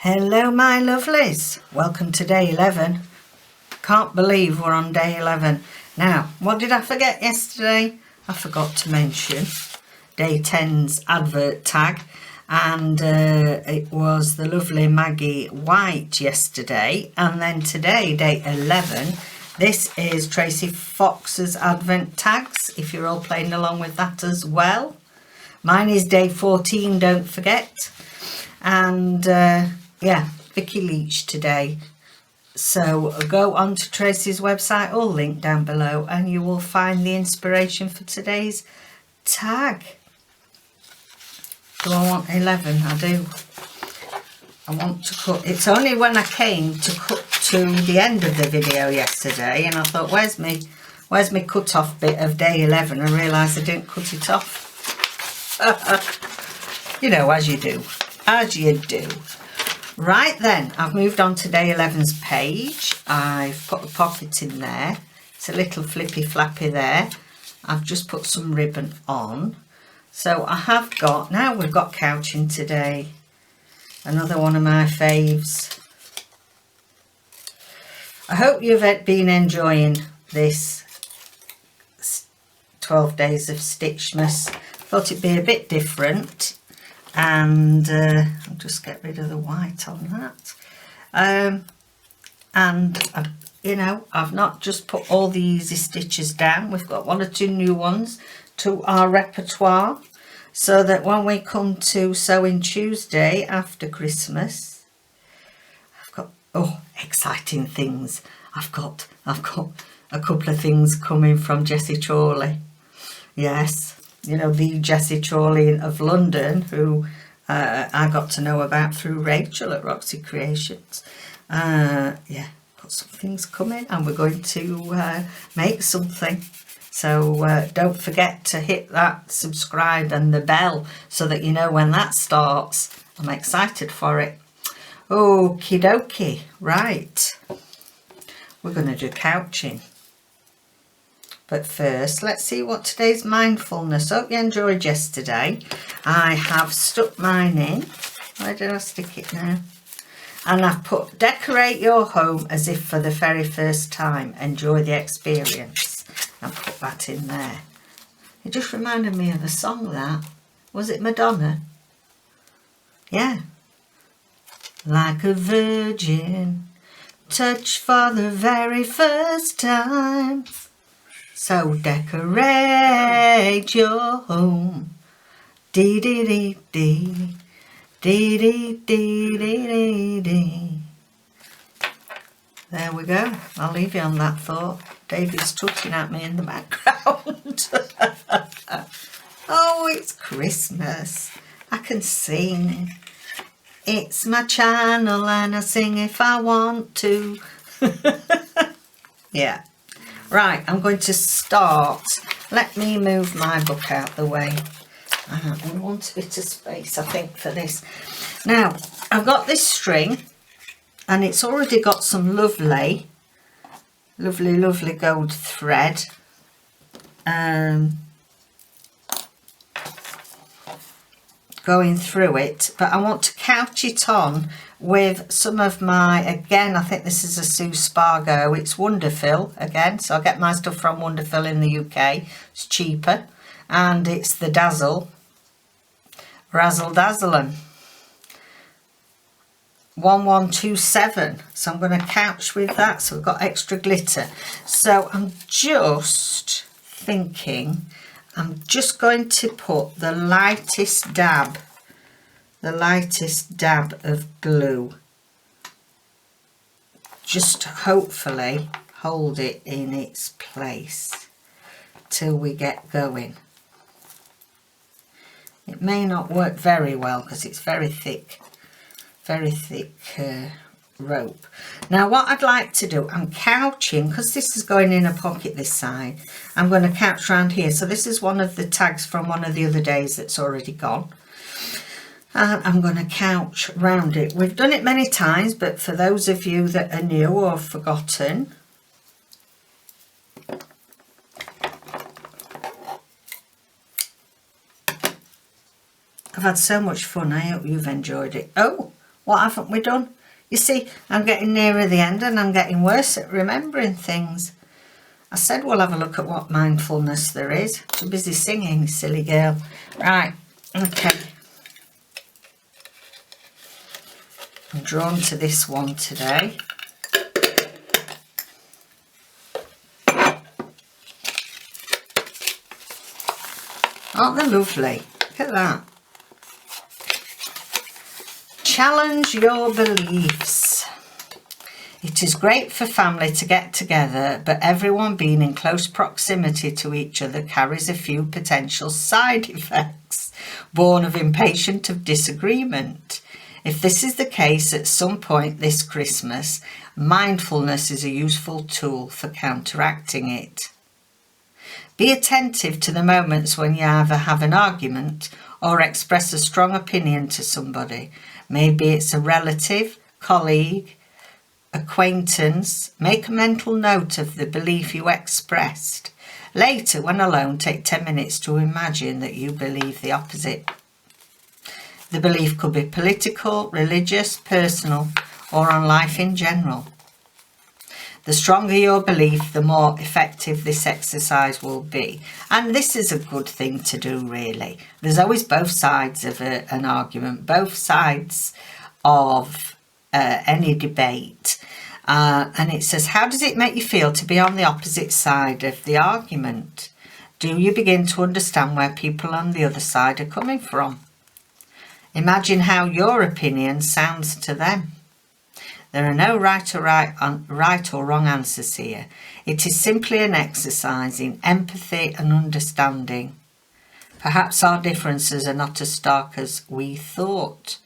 Hello my lovelies, welcome to day 11. Can't believe we're on day 11. Now, what did I forget yesterday? I forgot to mention day 10's advert tag, and it was the lovely Maggie White yesterday, and then today, day 11, this is Tracie Fox's advent tags, if you're all playing along with that as well. Mine is day 14, don't forget. And yeah, Vicky Leach today. So go on to Tracie's website, all linked down below, and you will find the inspiration for today's tag. Do I want 11? I do. I want to cut. It's only when I came to cut to the end of the video yesterday, and I thought, where's my cut off bit of day 11? I realised I didn't cut it off. You know, as you do. As you do. Right then, I've moved on to day 11's page. I've put a pocket in there. It's a little flippy flappy there. I've just put some ribbon on. So I have got, now we've got couching today. Another one of my faves. I hope you've been enjoying this 12 days of STITCHMAS. Thought it'd be a bit different. And I'll just get rid of the white on that. You know, I've not just put all the easy stitches down. We've got one or two new ones to our repertoire, so that when we come to Sewing Tuesday after Christmas, I've got exciting things. I've got a couple of things coming from Jessie Chorley. Yes. You know, the Jessie Chorley of London, who I got to know about through Rachel at Roxy Creations. Yeah, got some things coming, and we're going to make something. So don't forget to hit that subscribe and the bell so that you know when that starts. I'm excited for it. Okie dokie. Right. We're going to do couching. But first, let's see what today's mindfulness. Hope you enjoyed yesterday. I have stuck mine in. Where did I stick it now? And I've put, decorate your home as if for the very first time. Enjoy the experience. I'll put that in there. It just reminded me of a song, that. Was it Madonna? Yeah. Like a virgin, touched for the very first time. So decorate your home. Dee dee dee dee. Dee dee dee dee dee dee. There we go. I'll leave you on that thought. David's touching at me in the background. Oh, it's Christmas. I can sing. It's my channel and I sing if I want to. Yeah. Right, I'm going to start. Let me move my book out the way. I want a bit of space, I think, for this. Now, I've got this string, and it's already got some lovely gold thread. Going through it, but I want to couch it on with some of my, again, I think this is a Sue Spargo, it's Wonderful again, so I get my stuff from Wonderful in the UK, it's cheaper, and it's the Dazzle, Razzle Dazzle 1127, so I'm going to couch with that, so we've got extra glitter. So I'm just thinking, I'm just going to put the lightest dab of glue, just hopefully hold it in its place till we get going. It may not work very well because it's very thick rope. Now what I'd like to do, I'm couching, because this is going in a pocket this side, I'm going to couch around here. So this is one of the tags from one of the other days that's already gone, and I'm going to couch round it. We've done it many times, but for those of you that are new or have forgotten, I've had so much fun. I hope you've enjoyed it. Oh, What haven't we done? You see, I'm getting nearer the end and I'm getting worse at remembering things. I said we'll have a look at what mindfulness there is. Too busy singing, silly girl. Right, okay. I'm drawn to this one today. Aren't they lovely? Look at that. Challenge your beliefs. It is great for family to get together, but everyone being in close proximity to each other carries a few potential side effects, born of impatience of disagreement. If this is the case at some point this Christmas, mindfulness is a useful tool for counteracting it. Be attentive to the moments when you either have an argument or express a strong opinion to somebody. Maybe it's a relative, colleague, acquaintance. Make a mental note of the belief you expressed. Later, when alone, take 10 minutes to imagine that you believe the opposite. The belief could be political, religious, personal, or on life in general. The stronger your belief, the more effective this exercise will be. And this is a good thing to do, really. There's always both sides of an argument, both sides of any debate. And it says, how does it make you feel to be on the opposite side of the argument? Do you begin to understand where people on the other side are coming from? Imagine how your opinion sounds to them. There are no right or wrong answers here. It is simply an exercise in empathy and understanding. Perhaps our differences are not as stark as we thought.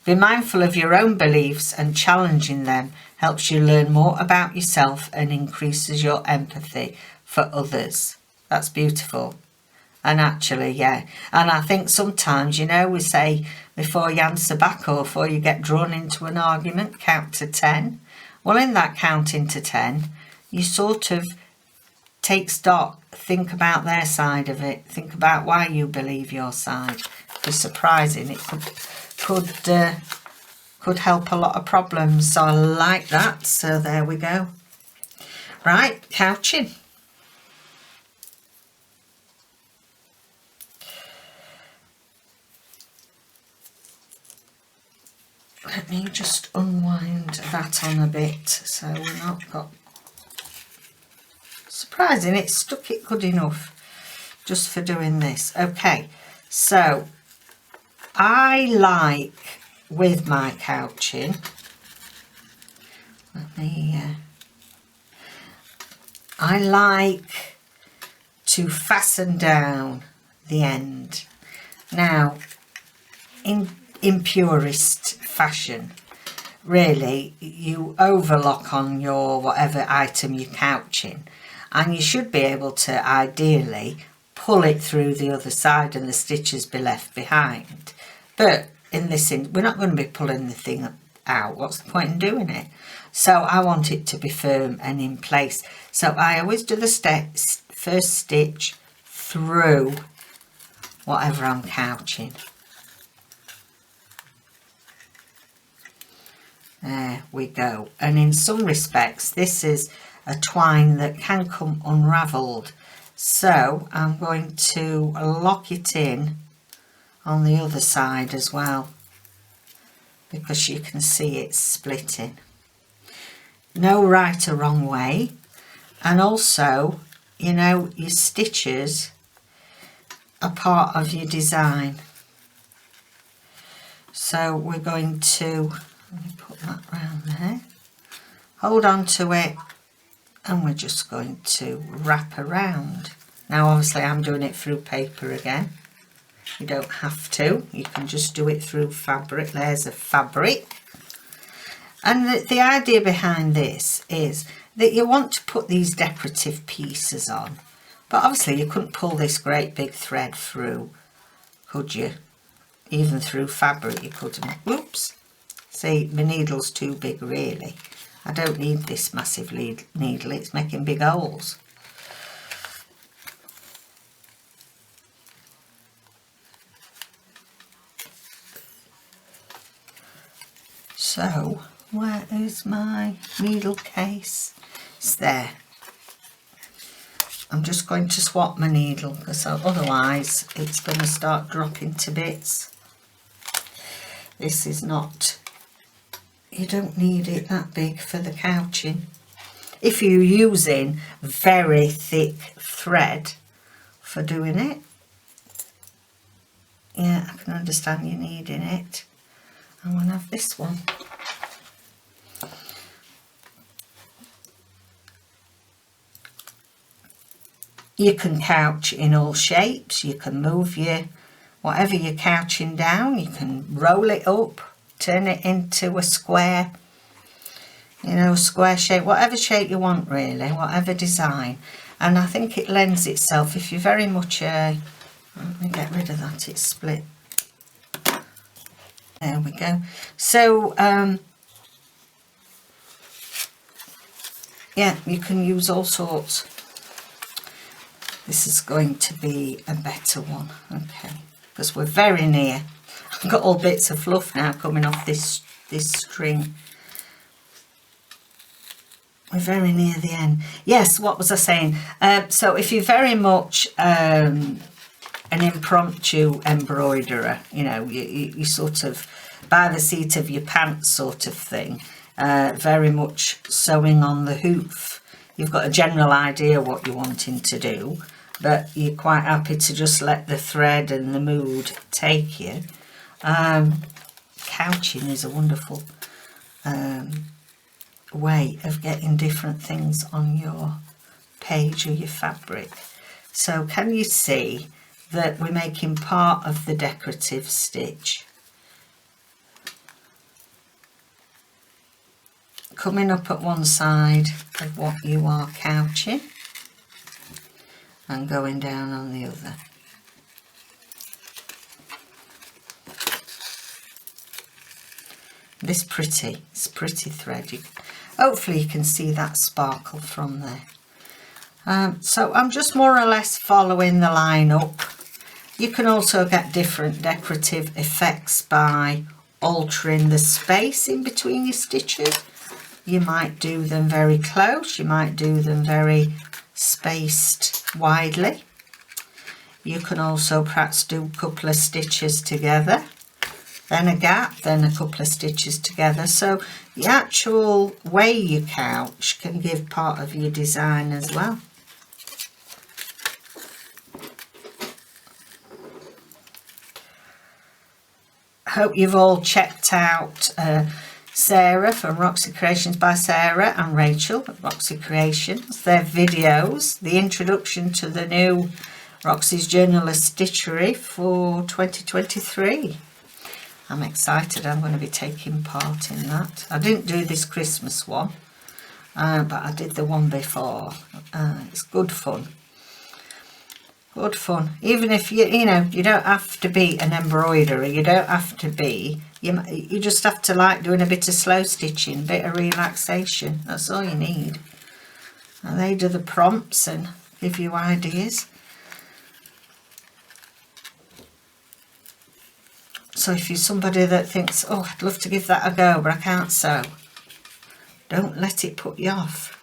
Be mindful of your own beliefs, and challenging them helps you learn more about yourself and increases your empathy for others. That's beautiful. And actually, yeah. And I think sometimes, you know, we say before you answer back or before you get drawn into an argument, count to 10. Well, in that counting to 10, you sort of take stock, think about their side of it, think about why you believe your side. It's surprising. It could help a lot of problems. So I like that. So there we go. Right, couching. Let me just unwind that on a bit so we're not got... Surprising, it stuck it good enough just for doing this. Okay, so I like with my couching, I like to fasten down the end. Now, in purist fashion, really, you overlock on your whatever item you're couching, and you should be able to ideally pull it through the other side and the stitches be left behind. But in this, we're not going to be pulling the thing out. What's the point in doing it? So I want it to be firm and in place. So I always do the first stitch through whatever I'm couching. There we go. And in some respects, this is a twine that can come unravelled. So I'm going to lock it in on the other side as well, because you can see it's splitting. No right or wrong way. And also, you know, your stitches are part of your design. So we're going to, let me put that round there, hold on to it, and we're just going to wrap around. Now obviously I'm doing it through paper again. You don't have to, you can just do it through fabric, layers of fabric. And the idea behind this is that you want to put these decorative pieces on, but obviously you couldn't pull this great big thread through, could you? Even through fabric you couldn't. Whoops! See, my needle's too big really. I don't need this massive needle, it's making big holes. So where is my needle case? It's there. I'm just going to swap my needle because otherwise it's going to start dropping to bits. This is not, you don't need it that big for the couching. If you're using very thick thread for doing it, yeah, I can understand you needing it. I'm going to have this one. You can couch in all shapes. You can move whatever you're couching down. You can roll it up, turn it into a square, you know, square shape, whatever shape you want really, whatever design. And I think it lends itself, if you're very much let me get rid of that, it's split. There we go. So yeah, you can use all sorts. This is going to be a better one, okay, because we're very near. I've got all bits of fluff now coming off this string. We're very near the end. Yes, what was I saying? So if you're very much an impromptu embroiderer, you know, you sort of by the seat of your pants sort of thing, very much sewing on the hoof. You've got a general idea what you're wanting to do, but you're quite happy to just let the thread and the mood take you. Couching is a wonderful way of getting different things on your page or your fabric. So can you see that we're making part of the decorative stitch? Coming up at one side of what you are couching and going down on the other. It's pretty thread. Hopefully you can see that sparkle from there. So I'm just more or less following the line up. You can also get different decorative effects by altering the space in between your stitches. You might do them very close, you might do them very spaced widely. You can also perhaps do a couple of stitches together, then a gap, then a couple of stitches together. So the actual way you couch can give part of your design as well. I hope you've all checked out Sarah from Roxy Creations by Sarah and Rachel at Roxy Creations, their videos, the introduction to the new Roxy's Journal of Stitchery for 2023. I'm excited, I'm going to be taking part in that. I didn't do this Christmas one, but I did the one before. It's good fun. Good fun. Even if you know, you don't have to be an embroiderer, you don't have to be, you just have to like doing a bit of slow stitching, a bit of relaxation. That's all you need. And they do the prompts and give you ideas. So if you're somebody that thinks, oh, I'd love to give that a go, but I can't sew, don't let it put you off.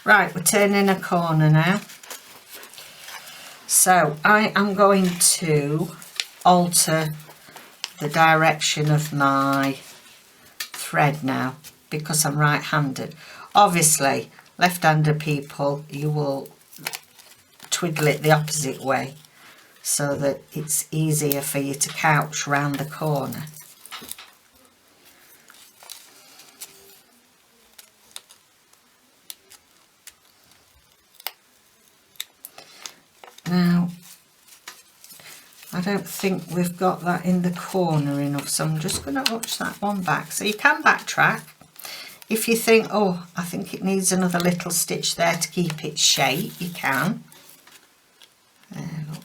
Right, we're turning a corner now. So I am going to alter the direction of my thread now because I'm right-handed. Obviously, left-handed people, you will twiddle it the opposite way so that it's easier for you to couch round the corner. Now, I don't think we've got that in the corner enough, so I'm just going to arch that one back. So you can backtrack. If you think, oh, I think it needs another little stitch there to keep its shape, you can. There, look.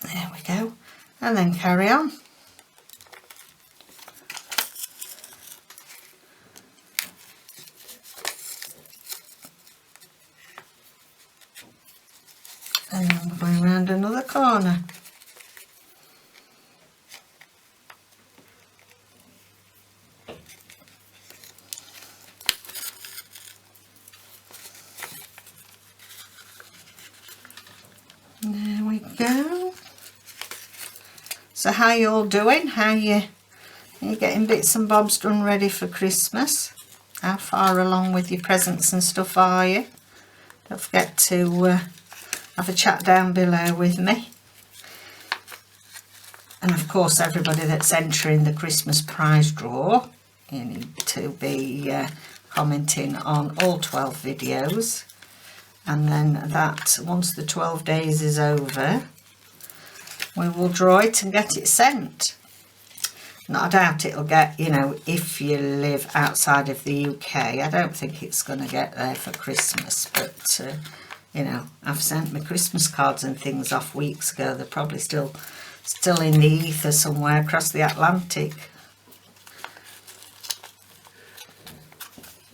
There we go. And then carry on. And then we're going around another corner. There we go. So how you all doing? How you getting bits and bobs done ready for Christmas? How far along with your presents and stuff are you? Don't forget to have a chat down below with me. And of course everybody that's entering the Christmas prize draw, you need to be commenting on all 12 videos. And then that, once the 12 days is over, we will draw it and get it sent. Now, I doubt it'll get, you know, if you live outside of the UK, I don't think it's going to get there for Christmas. But, you know, I've sent my Christmas cards and things off weeks ago. They're probably still in the ether somewhere across the Atlantic.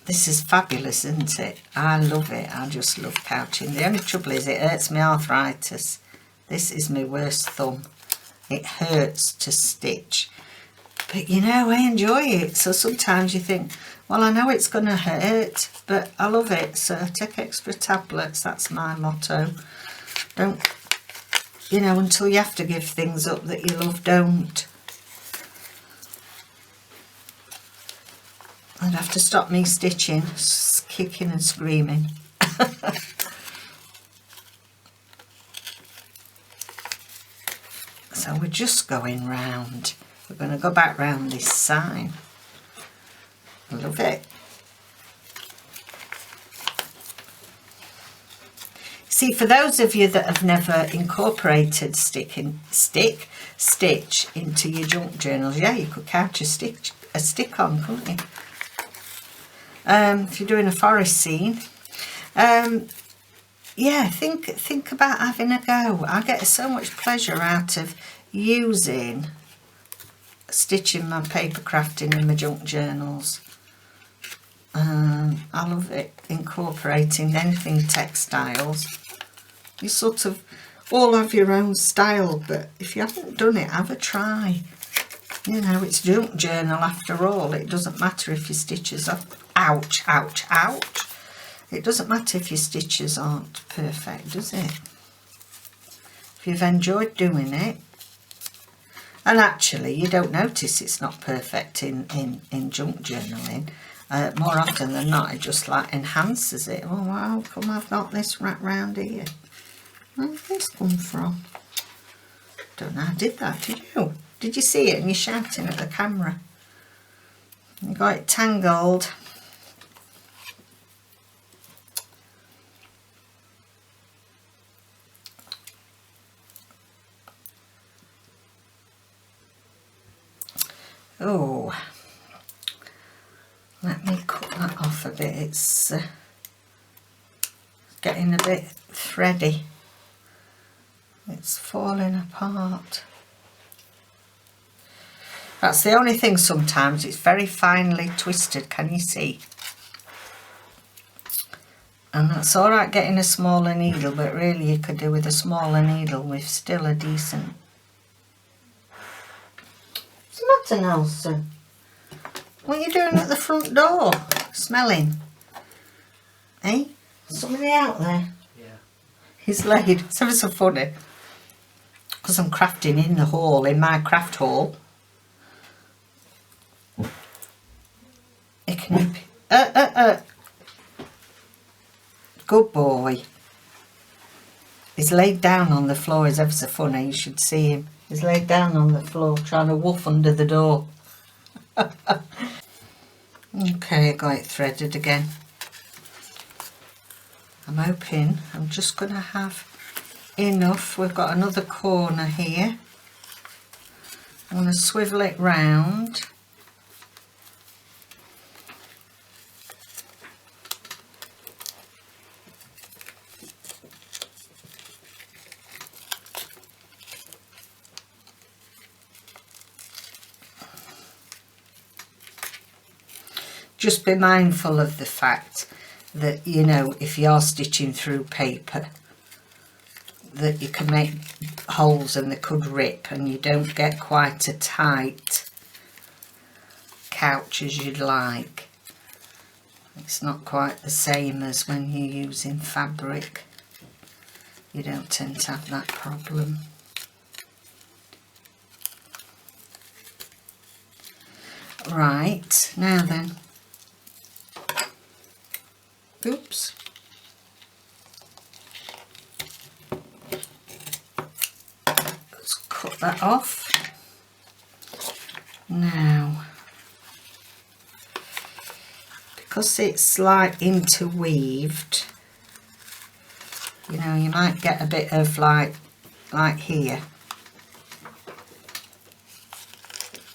This is fabulous, isn't it? I love it. I just love couching. The only trouble is it hurts my arthritis. This is my worst thumb. It hurts to stitch. But you know, I enjoy it. So sometimes you think, well, I know it's going to hurt, but I love it. So I take extra tablets. That's my motto. Don't, you know, until you have to give things up that you love, don't. I'd have to stop me stitching, kicking and screaming. So we're just going round. We're going to go back round this side. I love it. See, for those of you that have never incorporated stitch into your junk journals, yeah, you could couch a stick on, couldn't you? If you're doing a forest scene, yeah, think about having a go. I get so much pleasure out of stitching my paper crafting in my junk journals. I love it, incorporating anything textiles. You sort of all have your own style, but if you haven't done it, have a try. You know, it's junk journal after all. It doesn't matter if your stitches are ouch, ouch, ouch. It doesn't matter if your stitches aren't perfect, does it? If you've enjoyed doing it, and actually you don't notice it's not perfect in junk journaling. More often than not, it just like enhances it. Oh, wow, come I've got this wrapped round here. Where did this come from? Don't know how I did that, did you? Did you see it and you're shouting at the camera? You got it tangled. Oh, let me cut that off a bit. It's getting a bit thready. It's falling apart. That's the only thing sometimes. It's very finely twisted, can you see? And that's all right getting a smaller needle, but really you could do with a smaller needle with still a decent... What's the matter, Nelson? What are you doing at the front door? Smelling? Eh? Somebody out there? Yeah. He's laid. It's ever so funny. Because I'm crafting in the hall, in my craft hall. It can Good boy. He's laid down on the floor. He's ever so funny. You should see him. He's laid down on the floor trying to woof under the door. Okay, I got it threaded again. I'm hoping I'm just going to have enough. We've got another corner here. I'm going to swivel it round. Just be mindful of the fact that, you know, if you are stitching through paper, that you can make holes and they could rip and you don't get quite a tight couch as you'd like. It's not quite the same as when you're using fabric. You don't tend to have that problem. Right, now then. Oops. Let's cut that off. Now, because it's like interweaved, you know, you might get a bit of like here,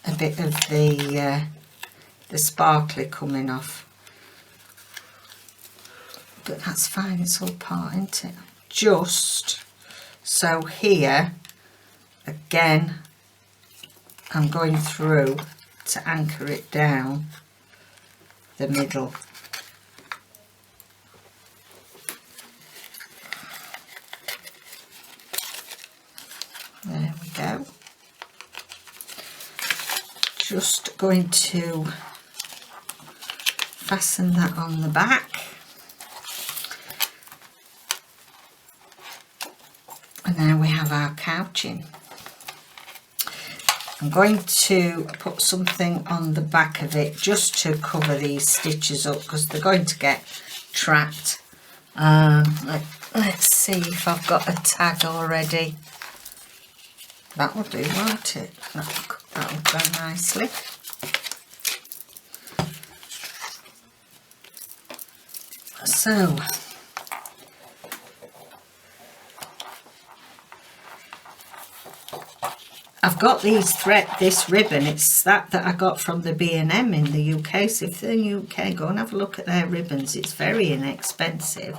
a bit of the sparkly coming off, but that's fine, it's all part, isn't it? Just so here again I'm going through to anchor it down the middle. There we go. Just going to fasten that on the back. And now we have our couching. I'm going to put something on the back of it just to cover these stitches up because they're going to get trapped. Let's see if I've got a tag already. That will do, won't it? That'll go nicely. So, I've got this ribbon. It's that I got from the B&M in the UK. So if you're in the UK, go and have a look at their ribbons. It's very inexpensive,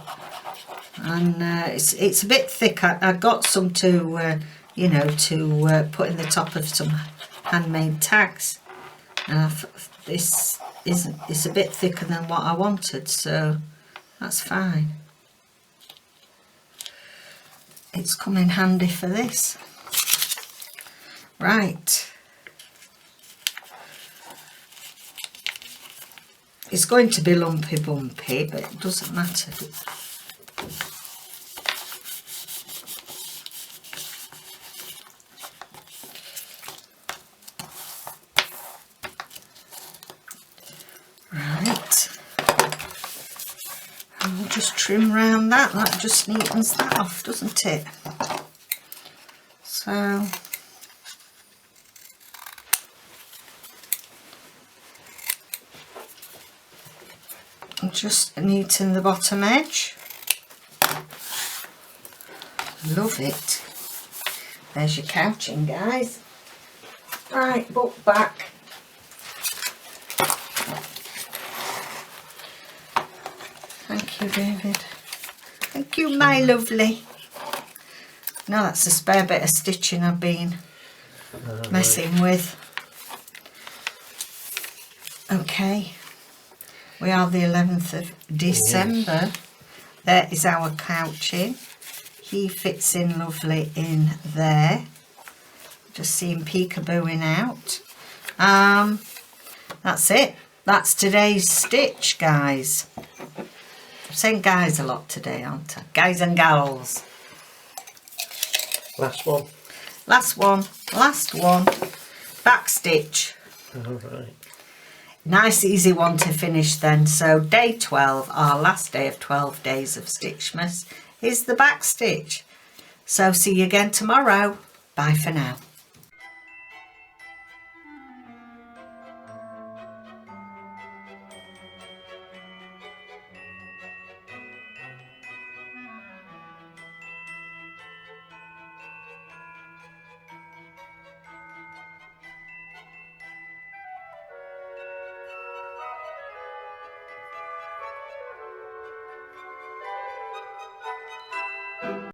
and it's a bit thick. I got some to you know, to put in the top of some handmade tags. This it's a bit thicker than what I wanted, so that's fine. It's come in handy for this. Right. It's going to be lumpy bumpy, but it doesn't matter. Right. And we'll just trim round that. That just neatens that off, doesn't it? So just neaten the bottom edge. Love it. There's your couching, guys. Right, book back. Thank you, David. Thank you, my lovely. Now that's a spare bit of stitching I've been messing with. Okay. We are the 11th of December. Yes. There is our couching. He fits in lovely in there. Just see him peekabooing out. That's it. That's today's stitch, guys. I'm saying guys a lot today, aren't I? Guys and gals. Last one. Last one. Last one. Back stitch. Alright. Nice easy one to finish then. So day 12, our last day of 12 days of Stitchmas, is the back stitch. So see you again tomorrow. Bye for now.